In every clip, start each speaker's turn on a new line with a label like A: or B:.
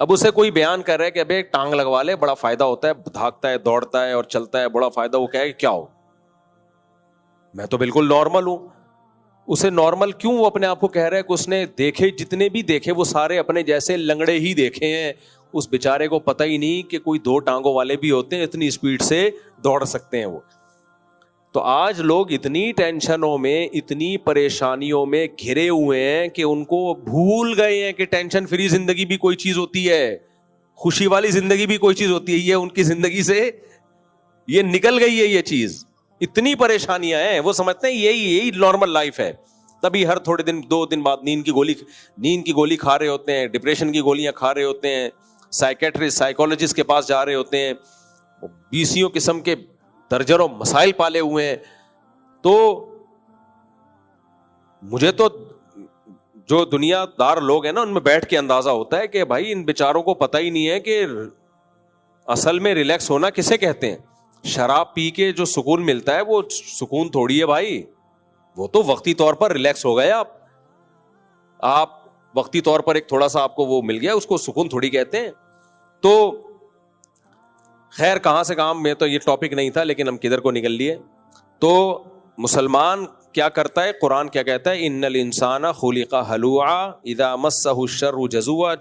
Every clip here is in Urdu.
A: اب اسے کوئی بیان کر رہا ہے کہ ابے ٹانگ لگوا لے, بڑا فائدہ ہوتا ہے, بھاگتا ہے دوڑتا ہے اور چلتا ہے, بڑا فائدہ. وہ کہے کہ کیا ہو, میں تو بالکل نارمل ہوں. اسے نارمل کیوں وہ اپنے آپ کو کہہ رہا ہے کہ اس نے دیکھے, جتنے بھی دیکھے وہ سارے اپنے جیسے لنگڑے ہی دیکھے ہیں. اس بیچارے کو پتہ ہی نہیں کہ کوئی 2 ٹانگوں والے بھی ہوتے ہیں, اتنی اسپیڈ سے دوڑ سکتے ہیں وہ. تو آج لوگ اتنی ٹینشنوں میں, اتنی پریشانیوں میں گھرے ہوئے ہیں کہ ان کو بھول گئے ہیں کہ ٹینشن فری زندگی بھی کوئی چیز ہوتی ہے, خوشی والی زندگی بھی کوئی چیز ہوتی ہے. یہ ان کی زندگی سے یہ نکل گئی ہے یہ چیز. اتنی پریشانیاں ہیں, وہ سمجھتے ہیں یہی نارمل لائف ہے. تبھی ہر تھوڑے دن 2 دن بعد نیند کی گولی کھا رہے ہوتے ہیں, ڈپریشن کی گولیاں کھا رہے ہوتے ہیں, سائیکیٹرسٹ سائیکولوجسٹ کے پاس جا رہے ہوتے ہیں, 20 قسم کے درجنوں مسائل پالے ہوئے ہیں. تو مجھے تو جو دنیا دار لوگ ہیں نا, ان میں بیٹھ کے اندازہ ہوتا ہے کہ بھائی ان بیچاروں کو پتہ ہی نہیں ہے کہ اصل میں ریلیکس ہونا کسے کہتے ہیں. شراب پی کے جو سکون ملتا ہے وہ سکون تھوڑی ہے بھائی, وہ تو وقتی طور پر ریلیکس ہو گئے. آپ وقتی طور پر ایک تھوڑا سا آپ کو وہ مل گیا, اس کو سکون تھوڑی کہتے ہیں. تو خیر کہاں سے کام, میں تو یہ ٹاپک نہیں تھا لیکن ہم کدھر کو نکل لیے. تو مسلمان کیا کرتا ہے, قرآن کیا کہتا ہے, ان الانسان خلق ہلوعا اذا مسہ الشر جزوعا.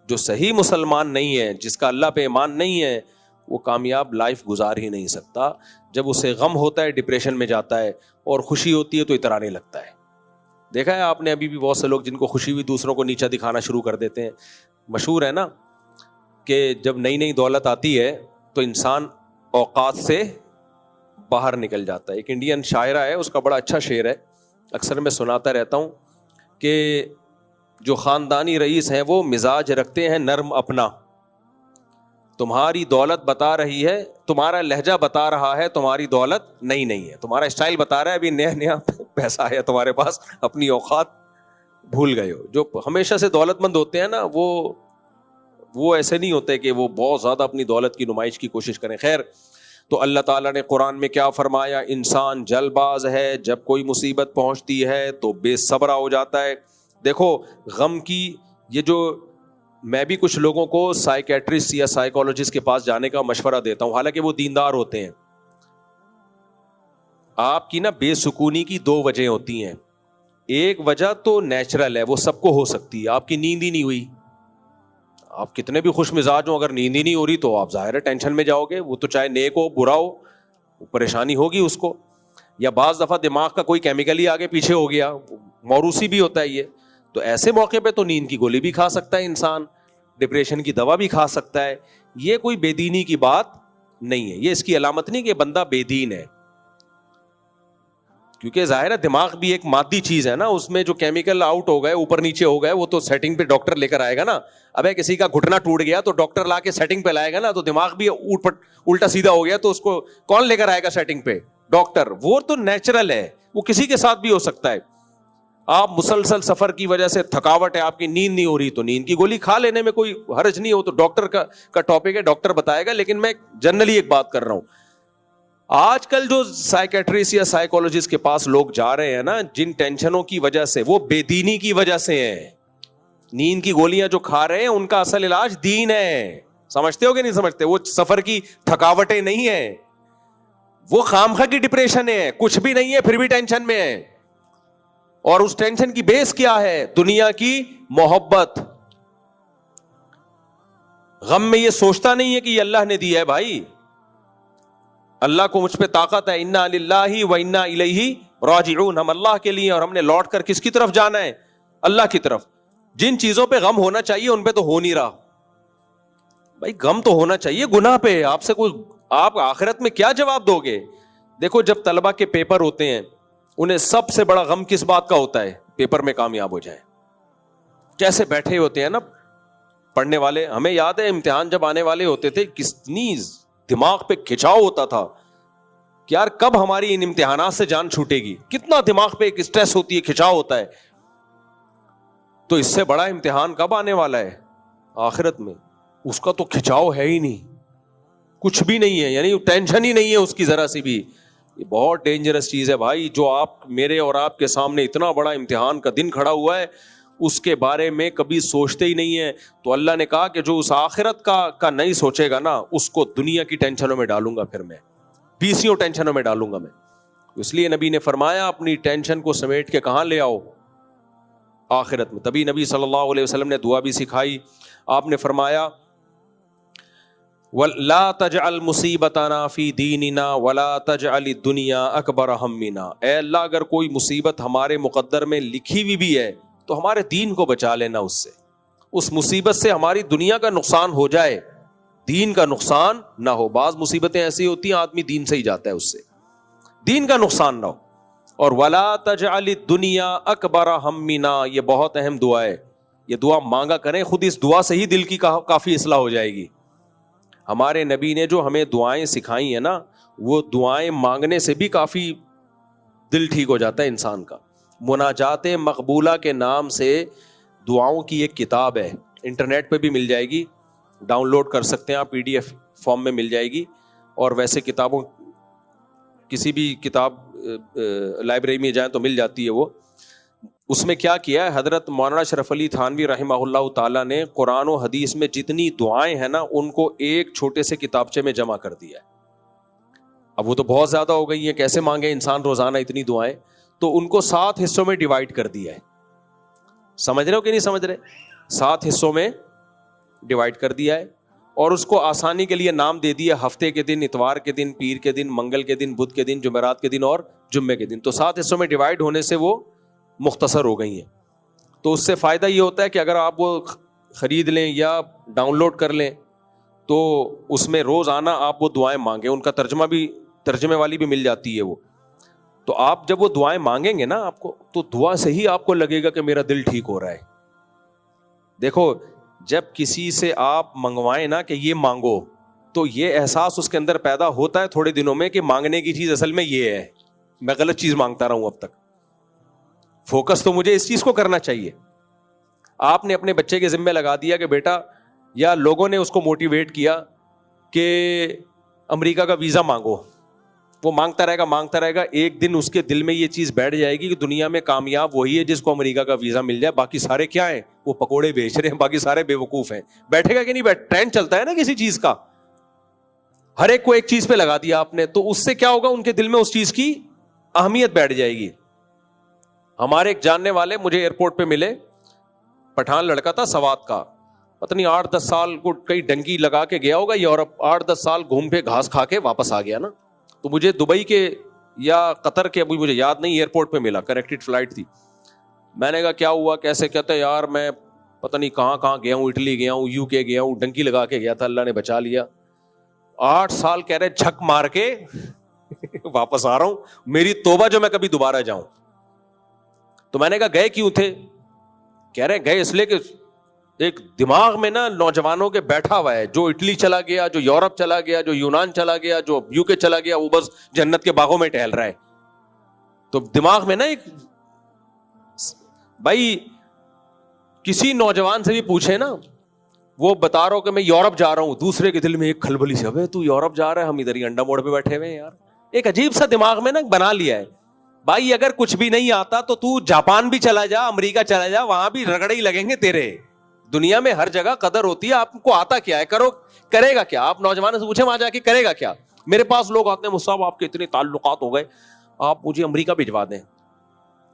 A: جو صحیح مسلمان نہیں ہے, جس کا اللہ پہ ایمان نہیں ہے, وہ کامیاب لائف گزار ہی نہیں سکتا. جب اسے غم ہوتا ہے ڈپریشن میں جاتا ہے, اور خوشی ہوتی ہے تو اترانے لگتا ہے. دیکھا ہے آپ نے ابھی بھی بہت سے لوگ جن کو خوشی ہوئی دوسروں کو نیچا دکھانا شروع کر دیتے ہیں. مشہور ہے نا کہ جب نئی دولت آتی ہے تو انسان اوقات سے باہر نکل جاتا ہے. ایک انڈین شاعرہ ہے, اس کا بڑا اچھا شعر ہے, اکثر میں سناتا رہتا ہوں کہ جو خاندانی رئیس ہیں وہ مزاج رکھتے ہیں نرم اپنا. تمہاری دولت بتا رہی ہے, تمہارا لہجہ بتا رہا ہے تمہاری دولت نہیں ہے. تمہارا اسٹائل بتا رہا ہے ابھی نیا پیسہ ہے تمہارے پاس, اپنی اوقات بھول گئے ہو. جو ہمیشہ سے دولت مند ہوتے ہیں نا, وہ ایسے نہیں ہوتے کہ وہ بہت زیادہ اپنی دولت کی نمائش کی کوشش کریں. خیر, تو اللہ تعالیٰ نے قرآن میں کیا فرمایا, انسان جلد باز ہے, جب کوئی مصیبت پہنچتی ہے تو بے صبرا ہو جاتا ہے. دیکھو غم کی یہ جو, میں بھی کچھ لوگوں کو سائیکیٹرسٹ یا سائیکولوجسٹ کے پاس جانے کا مشورہ دیتا ہوں, حالانکہ وہ دیندار ہوتے ہیں. آپ کی نا بے سکونی کی 2 وجہ ہوتی ہیں. ایک وجہ تو نیچرل ہے, وہ سب کو ہو سکتی ہے. آپ کی نیند ہی نہیں ہوئی, آپ کتنے بھی خوش مزاج ہوں, اگر نیند ہی نہیں ہو رہی تو آپ ظاہر ہے ٹینشن میں جاؤ گے. وہ تو چاہے نیک ہو برا ہو, پریشانی ہوگی اس کو. یا بعض دفعہ دماغ کا کوئی کیمیکل ہی آگے پیچھے ہو گیا, موروثی بھی ہوتا ہے یہ. تو ایسے موقع پہ تو نیند کی گولی بھی کھا سکتا ہے انسان, ڈپریشن کی دوا بھی کھا سکتا ہے. یہ کوئی بے دینی کی بات نہیں ہے, یہ اس کی علامت نہیں کہ بندہ بے دین ہے. کیونکہ ظاہر ہے دماغ بھی ایک مادی چیز ہے نا, اس میں جو کیمیکل آؤٹ ہو گئے, اوپر نیچے ہو گئے, وہ تو سیٹنگ پہ ڈاکٹر لے کر آئے گا نا. ابے کسی کا گھٹنا ٹوٹ گیا تو ڈاکٹر لا کے سیٹنگ پہ لائے گا نا. تو دماغ بھی الٹا سیدھا ہو گیا تو اس کو کون لے کر آئے گا سیٹنگ پہ؟ ڈاکٹر. وہ تو نیچرل ہے, وہ کسی کے ساتھ بھی ہو سکتا ہے. آپ مسلسل سفر کی وجہ سے تھکاوٹ ہے, آپ کی نیند نہیں ہو رہی, تو نیند کی گولی کھا لینے میں کوئی حرج نہیں ہو. تو ڈاکٹر کا ٹاپک ہے, ڈاکٹر بتائے گا. لیکن میں جنرلی ایک بات کر رہا ہوں, آج کل جو سائیکیٹرسٹ یا سائیکولوجسٹ کے پاس لوگ جا رہے ہیں نا, جن ٹینشنوں کی وجہ سے, وہ بے دینی کی وجہ سے ہیں. نیند کی گولیاں جو کھا رہے ہیں ان کا اصل علاج دین ہے. سمجھتے ہو کہ نہیں سمجھتے؟ وہ سفر کی تھکاوٹیں نہیں ہیں, وہ خامخواہ کی ڈپریشن ہے, کچھ بھی نہیں ہے پھر بھی ٹینشن میں ہے. اور اس ٹینشن کی بیس کیا ہے؟ دنیا کی محبت. غم میں یہ سوچتا نہیں ہے کہ یہ اللہ نے دیا ہے. بھائی اللہ کو مجھ پہ طاقت ہے, انا للہ و انا الیہ راجعون, ہم اللہ کے لیے اور ہم نے لوٹ کر کس کی طرف جانا ہے؟ اللہ کی طرف. جن چیزوں پہ غم ہونا چاہیے ان پہ تو ہو نہیں رہا. بھائی غم تو ہونا چاہیے گناہ پہ. آپ سے کوئی, آپ آخرت میں کیا جواب دو گے؟ دیکھو جب طلبہ کے پیپر ہوتے ہیں, انہیں سب سے بڑا غم کس بات کا ہوتا ہے؟ پیپر میں کامیاب ہو جائے. کیسے بیٹھے ہوتے ہیں نا پڑھنے والے. ہمیں یاد ہے امتحان جب آنے والے ہوتے تھے, کتنی دماغ پہ کھچاؤ ہوتا تھا کہ یار کب ہماری ان امتحانات سے جان چھوٹے گی. کتنا دماغ پہ ایک اسٹریس ہوتی ہے, کھچاؤ ہوتا ہے. تو اس سے بڑا امتحان کب آنے والا ہے؟ آخرت میں. اس کا تو کھچاؤ ہے ہی نہیں, کچھ بھی نہیں ہے, یعنی ٹینشن ہی نہیں ہے اس کی ذرا سی بھی. یہ بہت ڈینجرس چیز ہے بھائی. جو آپ میرے اور آپ کے سامنے اتنا بڑا امتحان کا دن کھڑا ہوا ہے, اس کے بارے میں کبھی سوچتے ہی نہیں ہیں. تو اللہ نے کہا کہ جو اس آخرت کا نہیں سوچے گا نا, اس کو دنیا کی ٹینشنوں میں ڈالوں گا, پھر میں 20 ٹینشنوں میں ڈالوں گا میں. اس لیے نبی نے فرمایا اپنی ٹینشن کو سمیٹ کے کہاں لے آؤ, آخرت میں. تبھی نبی صلی اللہ علیہ وسلم نے دعا بھی سکھائی. آپ نے فرمایا وَلَا تَجْعَلْ مُصِيبَتَنَا فِي دِينِنَا وَلَا تَجْعَلِ الدُّنْيَا أَكْبَرَ هَمِّنَا. اے اللہ اگر کوئی مصیبت ہمارے مقدر میں لکھی ہوئی بھی ہے تو ہمارے دین کو بچا لینا اس سے. اس مصیبت سے ہماری دنیا کا نقصان ہو جائے, دین کا نقصان نہ ہو. بعض مصیبتیں ایسی ہوتی ہیں آدمی دین سے ہی جاتا ہے, اس سے دین کا نقصان نہ ہو. اور وَلَا تَجْعَلِ الدُّنْيَا أَكْبَرَ هَمِّنَا, یہ بہت اہم دعا ہے. یہ دعا مانگا کریں, خود اس دعا سے ہی دل کی کافی اصلاح ہو جائے گی. ہمارے نبی نے جو ہمیں دعائیں سکھائی ہیں نا, وہ دعائیں مانگنے سے بھی کافی دل ٹھیک ہو جاتا ہے انسان کا. مناجات مقبولہ کے نام سے دعاؤں کی ایک کتاب ہے, انٹرنیٹ پہ بھی مل جائے گی, ڈاؤن لوڈ کر سکتے ہیں آپ, PDF فارم میں مل جائے گی. اور ویسے کتابوں کسی بھی کتاب لائبریری میں جائیں تو مل جاتی ہے وہ. اس میں کیا کیا ہے حضرت مولانا اشرف علی تھانوی رحمہ اللہ تعالیٰ نے, قرآن و حدیث میں جتنی دعائیں ہیں نا ان کو ایک چھوٹے سے کتابچے میں جمع کر دیا ہے. اب وہ تو بہت زیادہ ہو گئی ہیں, کیسے مانگے انسان روزانہ اتنی دعائیں, تو ان کو 7 حصوں میں ڈیوائڈ کر دیا ہے. سمجھ رہے ہو کہ نہیں سمجھ رہے؟ 7 حصوں میں ڈیوائڈ کر دیا ہے. اور اس کو آسانی کے لیے نام دے دیا ہفتے کے دن, اتوار کے دن, پیر کے دن, منگل کے دن, بدھ کے دن, جمعرات کے دن اور جمعے کے دن. تو 7 حصوں میں ڈیوائڈ ہونے سے وہ مختصر ہو گئی ہیں. تو اس سے فائدہ یہ ہوتا ہے کہ اگر آپ وہ خرید لیں یا ڈاؤن لوڈ کر لیں تو اس میں روزانہ آپ وہ دعائیں مانگیں, ان کا ترجمے والی بھی مل جاتی ہے وہ. تو آپ جب وہ دعائیں مانگیں گے نا آپ کو, تو دعا سے ہی آپ کو لگے گا کہ میرا دل ٹھیک ہو رہا ہے. دیکھو جب کسی سے آپ منگوائیں نا کہ یہ مانگو, تو یہ احساس اس کے اندر پیدا ہوتا ہے تھوڑے دنوں میں کہ مانگنے کی چیز اصل میں یہ ہے, میں غلط چیز مانگتا رہا ہوں اب تک, فوکس تو مجھے اس چیز کو کرنا چاہیے. آپ نے اپنے بچے کے ذمہ لگا دیا کہ بیٹا, یا لوگوں نے اس کو موٹیویٹ کیا کہ امریکہ کا ویزا مانگو, وہ مانگتا رہے گا, ایک دن اس کے دل میں یہ چیز بیٹھ جائے گی کہ دنیا میں کامیاب وہی ہے جس کو امریکہ کا ویزا مل جائے, باقی سارے کیا ہیں, وہ پکوڑے بیچ رہے ہیں, باقی سارے بے وقوف ہیں. بیٹھے گا کہ نہیں ٹرینڈ چلتا ہے نا کسی چیز کا, ہر ایک کو ایک چیز پہ لگا دیا آپ نے, تو اس سے کیا ہوگا, ان کے دل میں اس چیز کی اہمیت بیٹھ جائے گی. ہمارے ایک جاننے والے مجھے ایئرپورٹ پہ ملے, پٹھان لڑکا تھا سوات کا, پتہ نہیں 8-10 سال کو کئی ڈنکی لگا کے گیا ہوگا یورپ, 8-10 سال گھوم پہ گھاس کھا کے واپس آ گیا نا. تو مجھے دبئی کے یا قطر کے, ابھی مجھے یاد نہیں, ایئرپورٹ پہ ملا, کنیکٹڈ فلائٹ تھی. میں نے کہا کیا ہوا کیسے, کہتا ہے یار میں پتہ نہیں کہاں گیا ہوں, اٹلی گیا ہوں, UK گیا ہوں, ڈنکی لگا کے گیا تھا, اللہ نے بچا لیا. 8 سال کہہ رہے جھک مار کے واپس آ رہا ہوں, میری توبہ جو میں کبھی دوبارہ جاؤں. تو میں نے کہا گئے کیوں تھے, کہہ رہے گئے اس لیے کہ ایک دماغ میں نا نوجوانوں کے بیٹھا ہوا ہے, جو اٹلی چلا گیا, جو یورپ چلا گیا, جو یونان چلا گیا, جو UK چلا گیا, وہ بس جنت کے باغوں میں ٹہل رہا ہے. تو دماغ میں نا ایک, بھائی کسی نوجوان سے بھی پوچھے نا, وہ بتا رہا ہو کہ میں یورپ جا رہا ہوں, دوسرے کے دل میں ایک کھلبلی سے, ابے تو یورپ جا رہا ہے, ہم ادھر ہی انڈا موڑ پہ بیٹھے ہوئے ہیں یار. ایک عجیب سا دماغ میں نا بنا لیا ہے. بھائی اگر کچھ بھی نہیں آتا تو جاپان بھی چلا جا, امریکہ چلا جا, وہاں بھی رگڑے ہی لگیں گے تیرے. دنیا میں ہر جگہ قدر ہوتی ہے, آپ کو آتا کیا ہے, کرے گا کیا. آپ نوجوان سے پوچھیں وہاں جا کے کرے گا کیا. میرے پاس لوگ آتے ہیں, مصعب آپ کے اتنے تعلقات ہو گئے, آپ مجھے امریکہ بھجوا دیں.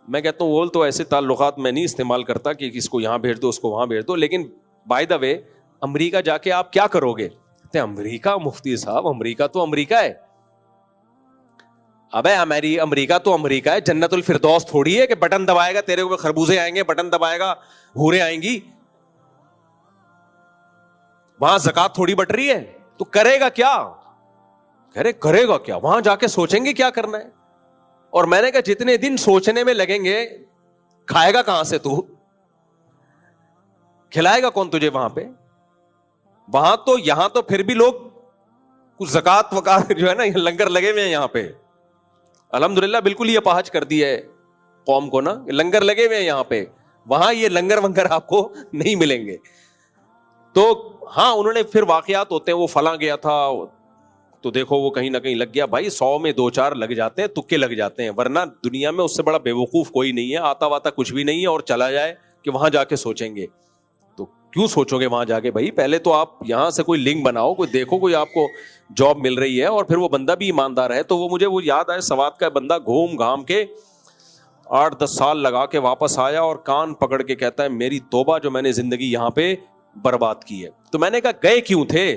A: میں کہتا ہوں وہ تو ایسے تعلقات میں نہیں استعمال کرتا کہ کس کو یہاں بھیج دو اس کو وہاں بھیج دو, لیکن بائی دا وے امریکہ جا کے آپ کیا کرو گے. کہتے ہیں امریکہ, مفتی صاحب امریکہ تو امریکہ ہے. ابے امریکہ تو امریکہ ہے, جنت الفردوس تھوڑی ہے کہ بٹن دبائے گا تیرے اوپر خربوزے آئیں گے, بٹن دبائے گا حوریں آئیں گی. وہاں زکات تھوڑی بٹ رہی ہے. تو کرے گا کیا, کرے گا کیا, وہاں جا کے سوچیں گے کیا کرنا ہے. اور میں نے کہا جتنے دن سوچنے میں لگیں گے, کھائے گا کہاں سے تو, کھلائے گا کون تجھے وہاں پہ. وہاں تو یہاں تو پھر بھی لوگ کچھ زکات وکات جو ہے نا لنگر لگے ہوئے ہیں یہاں پہ, الحمدللہ بالکل یہ اپاہج کر دی ہے قوم کو نا, لنگر لگے ہوئے ہیں یہاں پہ. وہاں یہ لنگر ونگر آپ کو نہیں ملیں گے. تو ہاں انہوں نے پھر واقعات ہوتے ہیں, وہ فلاں گیا تھا تو دیکھو وہ کہیں نہ کہیں لگ گیا. بھائی 100 میں 2-4 لگ جاتے ہیں, تکے لگ جاتے ہیں, ورنہ دنیا میں اس سے بڑا بے وقوف کوئی نہیں ہے. آتا واتا کچھ بھی نہیں ہے, اور چلا جائے کہ وہاں جا کے سوچیں گے. تو کیوں سوچو گے وہاں جا کے بھائی؟ پہلے تو آپ یہاں سے کوئی لنک بناؤ, کوئی دیکھو کوئی آپ کو جاب مل رہی ہے, اور پھر وہ بندہ بھی ایماندار ہے. تو وہ مجھے وہ یاد آئے, سوات کا بندہ گھوم گھام کے 8-10 سال لگا کے واپس آیا اور کان پکڑ کے کہتا ہے میری توبہ جو میں نے زندگی یہاں پہ برباد کی ہے. تو میں نے کہا گئے کیوں تھے؟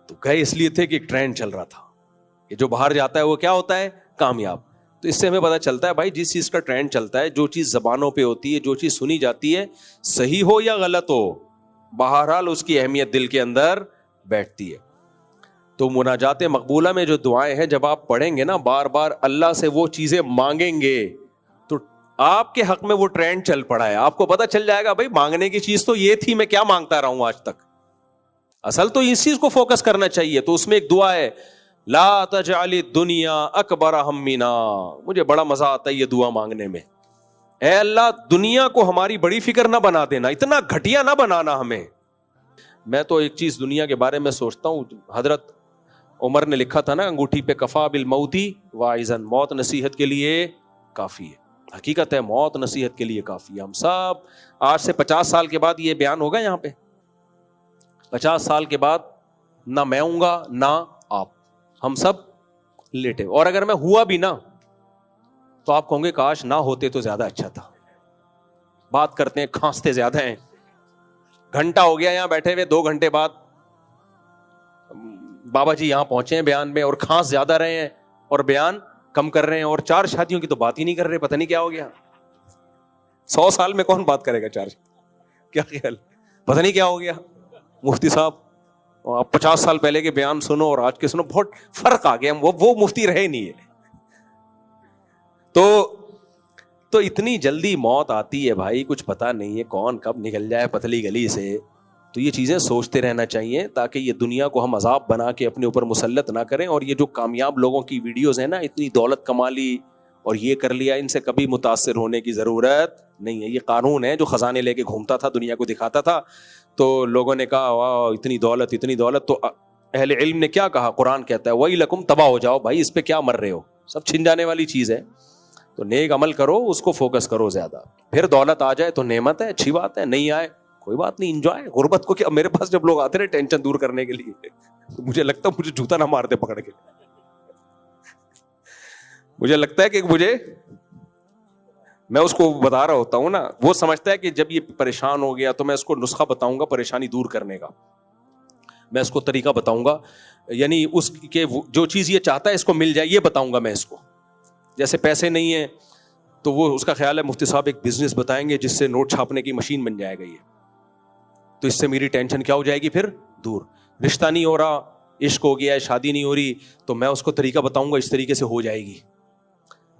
A: تو گئے اس لیے تھے کہ ایک ٹرینڈ چل رہا تھا کہ جو باہر جاتا ہے وہ کیا ہوتا ہے؟ کامیاب. تو اس سے ہمیں پتہ چلتا ہے بھائی جس چیز کا ٹرینڈ چلتا ہے, جو چیز زبانوں پہ ہوتی ہے, جو چیز سنی جاتی ہے, صحیح ہو یا غلط ہو, بہرحال اس کی اہمیت دل کے اندر بیٹھتی ہے. تو مناجات مقبولہ میں جو دعائیں ہیں جب آپ پڑھیں گے نا بار بار اللہ سے وہ چیزیں مانگیں گے تو آپ کے حق میں وہ ٹرینڈ چل پڑا ہے. آپ کو پتہ چل جائے گا بھائی مانگنے کی چیز تو یہ تھی, میں کیا مانگتا رہا ہوں آج تک. اصل تو اس چیز کو فوکس کرنا چاہیے. تو اس میں ایک دعا ہے, لا تجعل الدنیا اکبر ہمنا. مجھے بڑا مزہ آتا ہے یہ دعا مانگنے میں. اے اللہ دنیا کو ہماری بڑی فکر نہ بنا دینا, اتنا گھٹیا نہ بنانا ہمیں. میں تو ایک چیز دنیا کے بارے میں سوچتا ہوں, حضرت عمر نے لکھا تھا نا انگوٹھی پہ, کفا بالموتی واعظن, موت نصیحت کے لیے کافی ہے. حقیقت ہے موت نصیحت کے لیے کافی ہے. ہم سب آج سے 50 سال کے بعد یہ بیان ہوگا یہاں پہ, 50 سال کے بعد نہ میں ہوں گا نہ آپ, ہم سب لیٹے. اور اگر میں ہوا بھی نا تو آپ کہوں گے کاش نہ ہوتے تو زیادہ اچھا تھا. بات کرتے ہیں کھانستے زیادہ ہیں, گھنٹہ ہو گیا یہاں بیٹھے ہوئے, 2 گھنٹے بعد بابا جی یہاں پہنچے ہیں بیان میں, اور کھانس زیادہ رہے ہیں اور بیان کم کر رہے ہیں, اور 4 شادیوں کی تو بات ہی نہیں کر رہے. پتہ نہیں کیا ہو گیا. 100 سال میں کون بات کرے گا 4؟ کیا خیال, پتہ نہیں کیا ہو گیا. مفتی صاحب آپ 50 سال پہلے کے بیان سنو اور آج کے سنو, بہت فرق آ گیا. وہ مفتی رہے نہیں ہے. تو اتنی جلدی موت آتی ہے بھائی, کچھ پتا نہیں ہے کون کب نکل جائے پتلی گلی سے. تو یہ چیزیں سوچتے رہنا چاہیے تاکہ یہ دنیا کو ہم عذاب بنا کے اپنے اوپر مسلط نہ کریں. اور یہ جو کامیاب لوگوں کی ویڈیوز ہیں نا, اتنی دولت کما لی اور یہ کر لیا, ان سے کبھی متاثر ہونے کی ضرورت نہیں ہے. یہ قارون ہے جو خزانے لے کے گھومتا تھا, دنیا کو دکھاتا تھا, تو لوگوں نے کہا واہ اتنی دولت اتنی دولت. تو اہل علم نے کیا کہا؟ قرآن کہتا ہے وَيْلَكُمْ, تباہ ہو جاؤ بھائی, اس پہ کیا مر رہے ہو, سب چھن جانے والی چیز ہے. تو نیک عمل کرو, اس کو فوکس کرو زیادہ. پھر دولت آ جائے تو نعمت ہے, اچھی بات ہے, نہیں آئے کوئی بات نہیں, انجوائے. غربت کو کیا, میرے پاس جب لوگ آتے ہیں ٹینشن دور کرنے کے لیے, تو مجھے لگتا ہے مجھے جوتا نہ مار دے پکڑ کے. مجھے لگتا ہے کہ میں اس کو بتا رہا ہوتا ہوں نا, وہ سمجھتا ہے کہ جب یہ پریشان ہو گیا تو میں اس کو نسخہ بتاؤں گا پریشانی دور کرنے کا, میں اس کو طریقہ بتاؤں گا, یعنی اس کے جو چیز یہ چاہتا ہے اس کو مل جائے یہ بتاؤں گا میں اس کو. جیسے پیسے نہیں ہیں تو وہ اس کا خیال ہے مفتی صاحب ایک بزنس بتائیں گے جس سے نوٹ چھاپنے کی مشین بن جائے گا یہ, تو اس سے میری ٹینشن کیا ہو جائے گی پھر دور. رشتہ نہیں ہو رہا, عشق ہو گیا ہے, شادی نہیں ہو رہی, تو میں اس کو طریقہ بتاؤں گا اس طریقے سے ہو جائے گی.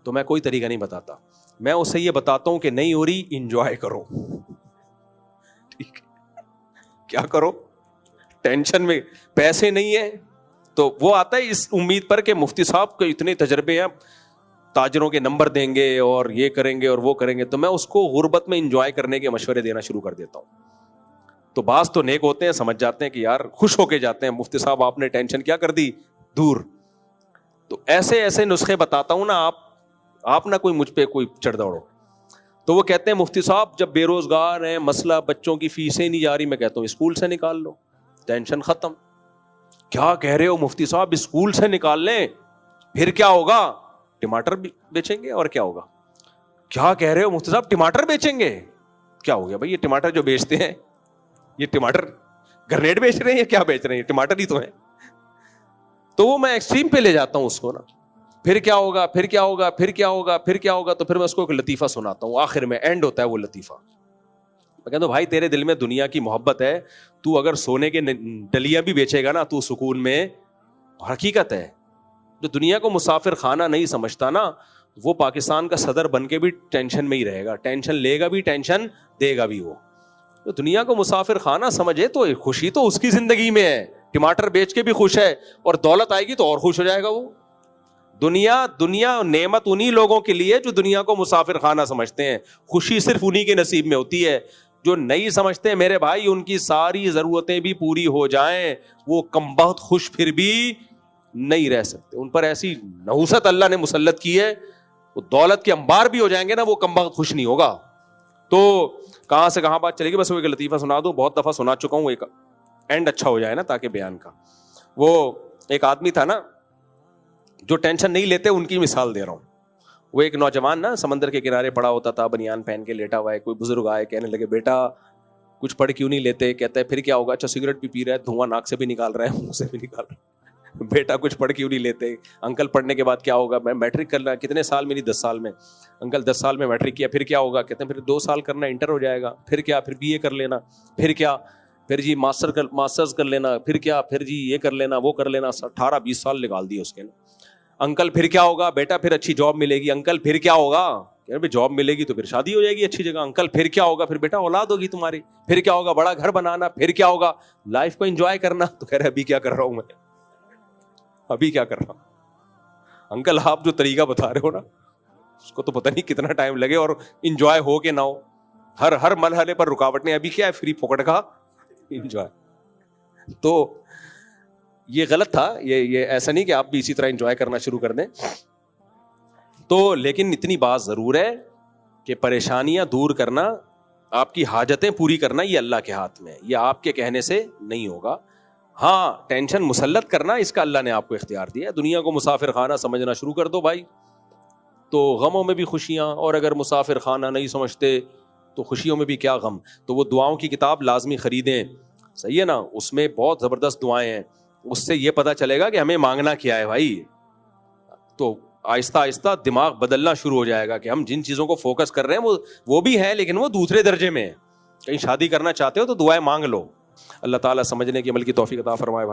A: تو میں کوئی طریقہ نہیں بتاتا, میں اسے یہ بتاتا ہوں کہ نہیں ہو رہی, انجوائے کرو. ٹھیک, کیا کرو, ٹینشن میں پیسے نہیں ہیں تو وہ آتا ہے اس امید پر کہ مفتی صاحب کے اتنے تجربے ہیں, تاجروں کے نمبر دیں گے اور یہ کریں گے اور وہ کریں گے, تو میں اس کو غربت میں انجوائے کرنے کے مشورے دینا شروع کر دیتا ہوں. تو بعض تو نیک ہوتے ہیں, سمجھ جاتے ہیں کہ یار خوش ہو کے جاتے ہیں, مفتی صاحب آپ نے ٹینشن کیا کر دی دور. تو ایسے نسخے بتاتا ہوں نا, آپ نہ کوئی مجھ پہ کوئی چڑھ دوڑو. تو وہ کہتے ہیں مفتی صاحب جب بے روزگار ہیں, مسئلہ بچوں کی فیسیں نہیں جا رہی, میں کہتا ہوں اسکول سے نکال لو, ٹینشن ختم. کیا کہہ رہے ہو مفتی صاحب, اسکول سے نکال لیں پھر کیا ہوگا؟ ٹماٹر بیچیں گے. اور کیا ہوگا؟ کیا کہہ رہے ہو مفتی صاحب, ٹماٹر بیچیں گے؟ کیا ہو گیا بھائی, یہ ٹماٹر جو بیچتے ہیں یہ ٹماٹر گرنیڈ بیچ رہے ہیں یا کیا بیچ رہے ہیں, ٹماٹر ہی تو ہیں. تو وہ میں ایکسٹریم پہ لے جاتا ہوں اس کو نا, پھر کیا ہوگا, پھر کیا ہوگا, پھر کیا ہوگا, پھر کیا ہوگا. تو پھر میں اس کو ایک لطیفہ سناتا ہوں, آخر میں اینڈ ہوتا ہے وہ لطیفہ. میں کہتا ہوں بھائی تیرے دل میں دنیا کی محبت ہے, تو اگر سونے کے ڈلیاں بھی بیچے گا نا تو سکون میں. حقیقت ہے جو دنیا کو مسافر خانہ نہیں سمجھتا نا, وہ پاکستان کا صدر بن کے بھی ٹینشن میں ہی رہے گا, ٹینشن لے گا بھی, ٹینشن دے گا بھی. وہ تو دنیا کو مسافر خانہ سمجھے تو خوشی تو اس کی زندگی میں ہے, ٹماٹر بیچ کے بھی خوش ہے, اور دولت آئے گی تو اور خوش ہو جائے گا وہ. دنیا نعمت انہی لوگوں کے لیے جو دنیا کو مسافر خانہ سمجھتے ہیں, خوشی صرف انہی کے نصیب میں ہوتی ہے. جو نہیں سمجھتے میرے بھائی, ان کی ساری ضرورتیں بھی پوری ہو جائیں وہ کم بخت خوش پھر بھی نہیں رہ سکتے. ان پر ایسی نحوست اللہ نے مسلط کی ہے, وہ دولت کے انبار بھی ہو جائیں گے نا, وہ کم بخت خوش نہیں ہوگا. تو کہاں سے کہاں بات چلے گی, بس وہ ایک لطیفہ سنا دوں, بہت دفعہ سنا چکا ہوں, ایک اینڈ اچھا ہو جائے نا تاکہ بیان کا. وہ ایک آدمی تھا نا جو ٹینشن نہیں لیتے, ان کی مثال دے رہا ہوں. وہ ایک نوجوان نا سمندر کے کنارے پڑا ہوتا تھا, بنیان پہن کے لیٹا ہوا ہے. کوئی بزرگ آئے, کہنے لگے بیٹا کچھ پڑھ کیوں نہیں لیتے؟ کہتا ہے پھر کیا ہوگا, اچھا سگریٹ بھی پی رہا ہے, دھواں ناک سے بھی نکال رہا ہے, منہ سے بھی نکال رہا ہے, بیٹا کچھ پڑھ کیوں نہیں لیتے؟ انکل پڑھنے کے بعد کیا ہوگا؟ میں میٹرک کرنا کتنے سال میں؟ 10 سال میں. انکل 10 سال میں میٹرک کیا, پھر کیا ہوگا؟ کہتے ہیں پھر 2 سال کرنا, انٹر ہو جائے گا. پھر کیا؟ پھر BA کر لینا. پھر کیا؟ پھر جی ماسٹرز کر لینا. پھر کیا؟ پھر جی یہ کر لینا, وہ کر لینا. 18-20 سال نکال دیے اس کے نا. انکل پھر کیا ہوگا؟ بیٹا پھر اچھی جاب ملے گی. انکل پھر کیا ہوگا؟ جاب ملے گی تو پھر شادی ہو جائے گی اچھی جگہ. انکل پھر کیا ہوگا؟ پھر بیٹا اولاد ہوگی تمہاری. پھر کیا ہوگا؟ بڑا گھر بنانا. پھر کیا ہوگا؟ لائف کو انجوائے کرنا. تو کہہ رہے ابھی کیا کر رہا ہوں میں, ابھی کیا کر رہا ہوں. انکل آپ جو طریقہ بتا رہے ہو نا, اس کو تو پتہ نہیں کتنا ٹائم لگے اور انجوائے ہو کہ نہ ہو, ہر مرحلے پر رکاوٹیں. ابھی کیا ہے, فری پھوکٹ کا انجوائے. تو یہ غلط تھا. یہ ایسا نہیں کہ آپ بھی اسی طرح انجوائے کرنا شروع کر دیں. تو لیکن اتنی بات ضرور ہے کہ پریشانیاں دور کرنا, آپ کی حاجتیں پوری کرنا, یہ اللہ کے ہاتھ میں ہے, یہ آپ کے کہنے سے نہیں ہوگا. ہاں ٹینشن مسلط کرنا, اس کا اللہ نے آپ کو اختیار دیا ہے. دنیا کو مسافر خانہ سمجھنا شروع کر دو بھائی, تو غموں میں بھی خوشیاں, اور اگر مسافر خانہ نہیں سمجھتے تو خوشیوں میں بھی کیا غم. تو وہ دعاؤں کی کتاب لازمی خریدیں, صحیح ہے نا, اس میں بہت زبردست دعائیں ہیں. اس سے یہ پتہ چلے گا کہ ہمیں مانگنا کیا ہے بھائی. تو آہستہ آہستہ دماغ بدلنا شروع ہو جائے گا کہ ہم جن چیزوں کو فوکس کر رہے ہیں وہ بھی ہے, لیکن وہ دوسرے درجے میں ہے. کہیں شادی کرنا چاہتے ہو تو دعائیں مانگ لو. اللہ تعالیٰ سمجھنے کی عمل کی توفیق عطا فرمائے بھائی.